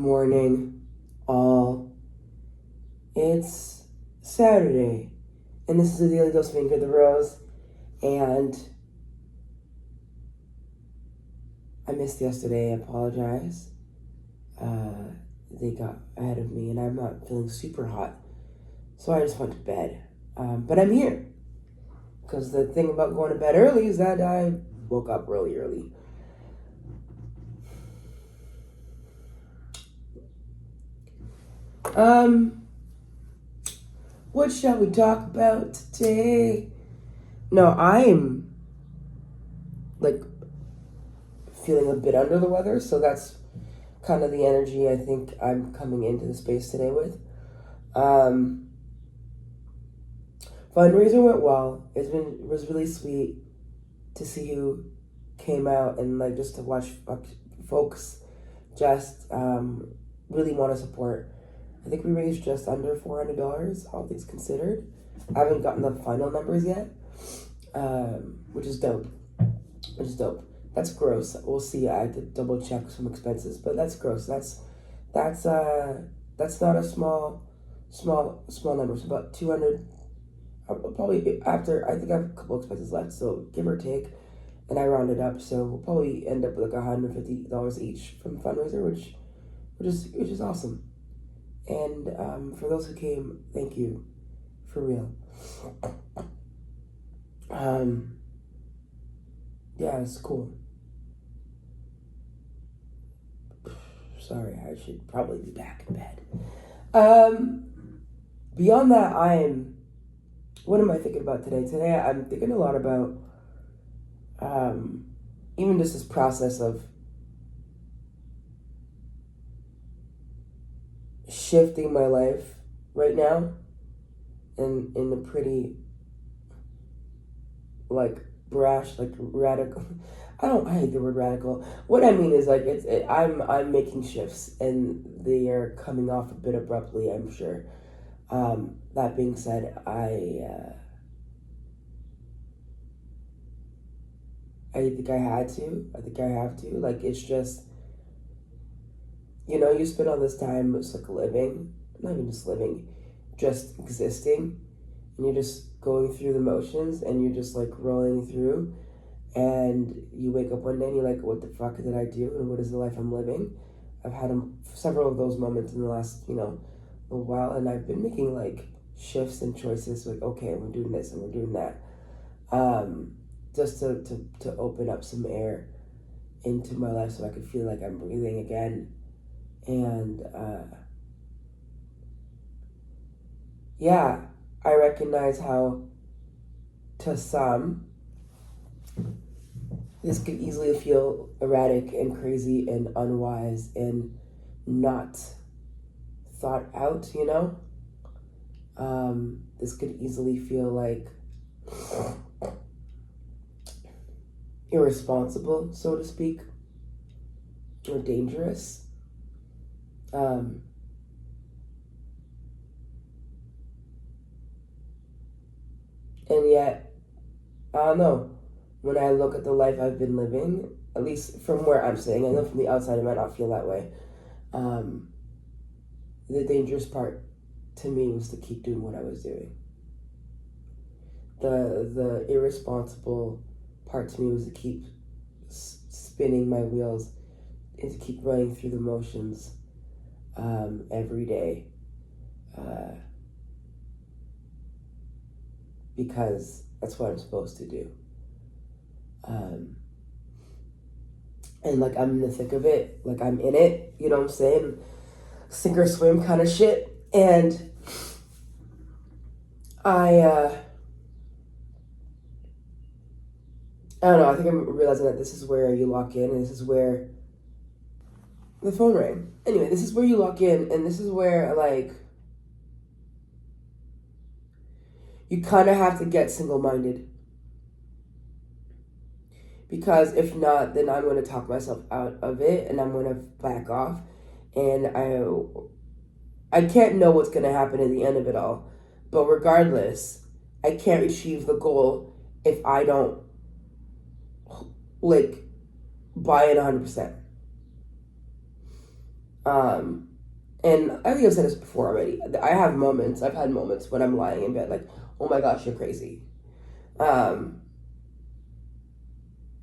morning, all. It's Saturday, and this is the Daily Dose of Ingrid the Rose, and I missed yesterday. I apologize. They got ahead of me, and I'm not feeling super hot, so I just went to bed. But I'm here, because the thing about going to bed early is that I woke up really early. What shall we talk about today? No, I'm feeling a bit under the weather, so that's kind of the energy I think I'm coming into the space today with. Fundraiser went well. It was really sweet to see who came out and just to watch folks just really want to support. I think we raised just under $400, all things considered. I haven't gotten the final numbers yet, which is dope. That's gross. We'll see. I had to double check some expenses, but that's gross. That's not a small number. It's about 200. Probably after, I think I have a couple expenses left, so give or take, and I rounded up, so we'll probably end up with $150 each from the fundraiser, which is awesome. And for those who came, thank you, for real. Yeah, it's cool. Sorry, I should probably be back in bed. Beyond that, what am I thinking about today? Today, I'm thinking a lot about even just this process of shifting my life right now in a pretty brash, radical. I hate the word radical. What I mean is I'm making shifts, and they are coming off a bit abruptly, I'm sure. That being said, I think I had to. I think I have to. It's just, you spend all this time just living, not even just living, just existing, and you're just going through the motions, and you're just rolling through, and you wake up one day and you're like, what the fuck did I do, and what is the life I'm living? I've had several of those moments in the last, a while, and I've been making shifts and choices, okay, we're doing this and we're doing that, just to open up some air into my life so I could feel like I'm breathing again. And yeah, I recognize how, to some, this could easily feel erratic and crazy and unwise and not thought out, this could easily feel irresponsible, so to speak, or dangerous. And yet, I don't know, when I look at the life I've been living, at least from where I'm sitting, I know from the outside it might not feel that way, the dangerous part to me was to keep doing what I was doing. The irresponsible part to me was to keep spinning my wheels and to keep running through the motions every day, because that's what I'm supposed to do. And I'm in the thick of it, I'm in it, you know what I'm saying? Sink or swim kind of shit. And I don't know, I think I'm realizing that this is where you lock in, and this is where the phone rang. Anyway, this is where you lock in, and this is where, you kind of have to get single-minded. Because if not, then I'm going to talk myself out of it, and I'm going to back off, and I can't know what's going to happen at the end of it all. But regardless, I can't achieve the goal if I don't buy in 100%. Um, and I think I've said this before already. I've had moments when I'm lying in bed like, oh my gosh, you're crazy. Um,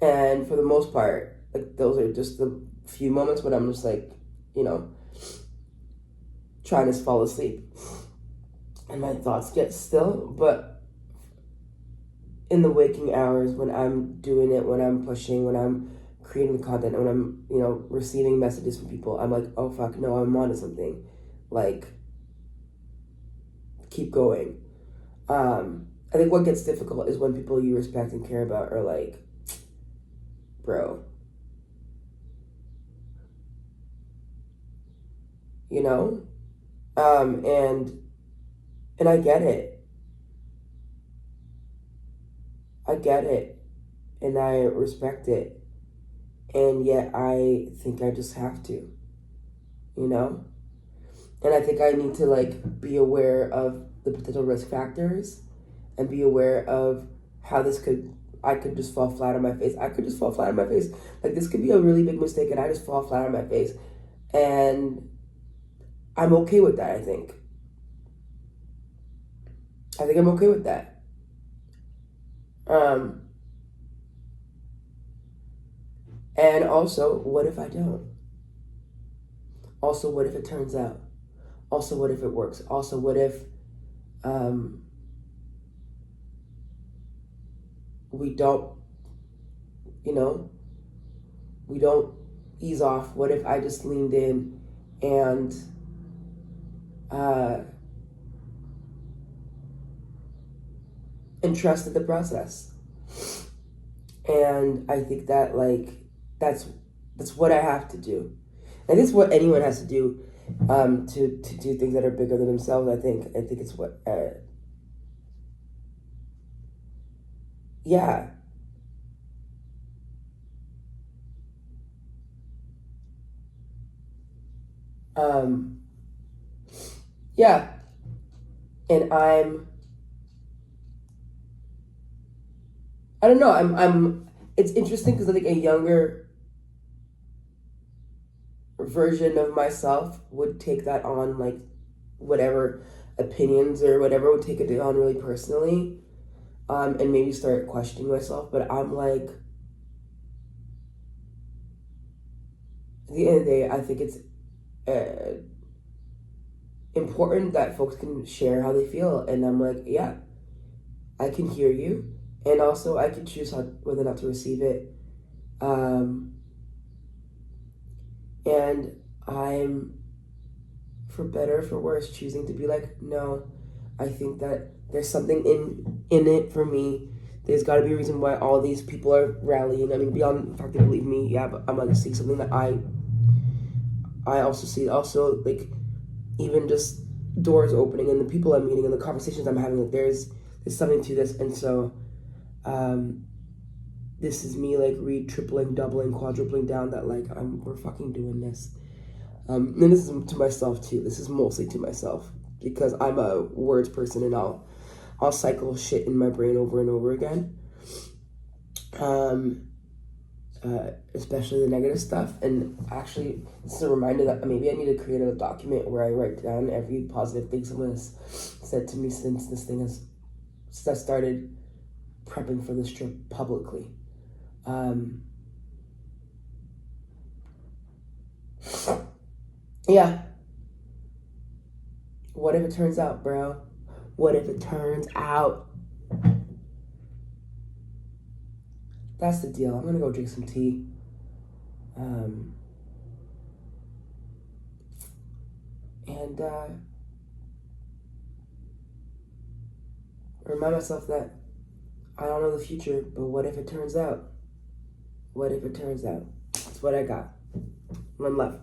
and for the most part, like those are just the few moments when I'm just like, you know, trying to fall asleep. And my thoughts get still, but in the waking hours when I'm doing it, when I'm pushing, when I'm creating the content, when I'm, you know, receiving messages from people, I'm like, oh fuck, no, I'm onto something. Like, keep going. I think what gets difficult is when people you respect and care about are like, bro, you know? Um, and and I get it. I get it. And I respect it. And yet I think I just have to, you know? And I think I need to like be aware of the potential risk factors and be aware of how I could just fall flat on my face. I could just fall flat on my face. Like this could be a really big mistake and I just fall flat on my face. And I'm okay with that, I think. I think I'm okay with that. Um, and also, what if I don't? Also, what if it turns out? Also, what if it works? Also, what if um, we don't, you know, we don't ease off? What if I just leaned in and uh, trusted the process? And I think that like that's what I have to do. And it's what anyone has to do to do things that are bigger than themselves. I think it's what yeah. Um, yeah, and I don't know. It's interesting because I think a younger version of myself would take that on, like whatever opinions or whatever, would take it on really personally, and maybe start questioning myself. But I'm like, at the end of the day, I think it's uh, important that folks can share how they feel, and I'm like, yeah, I can hear you, and also I can choose whether or not to receive it. Um, and I'm, for better or for worse, choosing to be like, no, I think that there's something in it for me. There's got to be a reason why all these people are rallying. I mean, beyond the fact they believe me, yeah, but I'm gonna see something that I also see. Also, like even just doors opening and the people I'm meeting and the conversations I'm having. Like there's something to this, and so um, this is me like tripling, doubling, quadrupling down that like we're fucking doing this. And this is to myself too. This is mostly to myself because I'm a words person and I'll cycle shit in my brain over and over again. Especially the negative stuff. And actually, this is a reminder that maybe I need to create a document where I write down every positive thing someone has said to me since I started prepping for this trip publicly. Yeah. What if it turns out, bro? What if it turns out? That's the deal. I'm gonna go drink some tea. And remind myself that I don't know the future, but what if it turns out? What if it turns out? That's what I got. One left.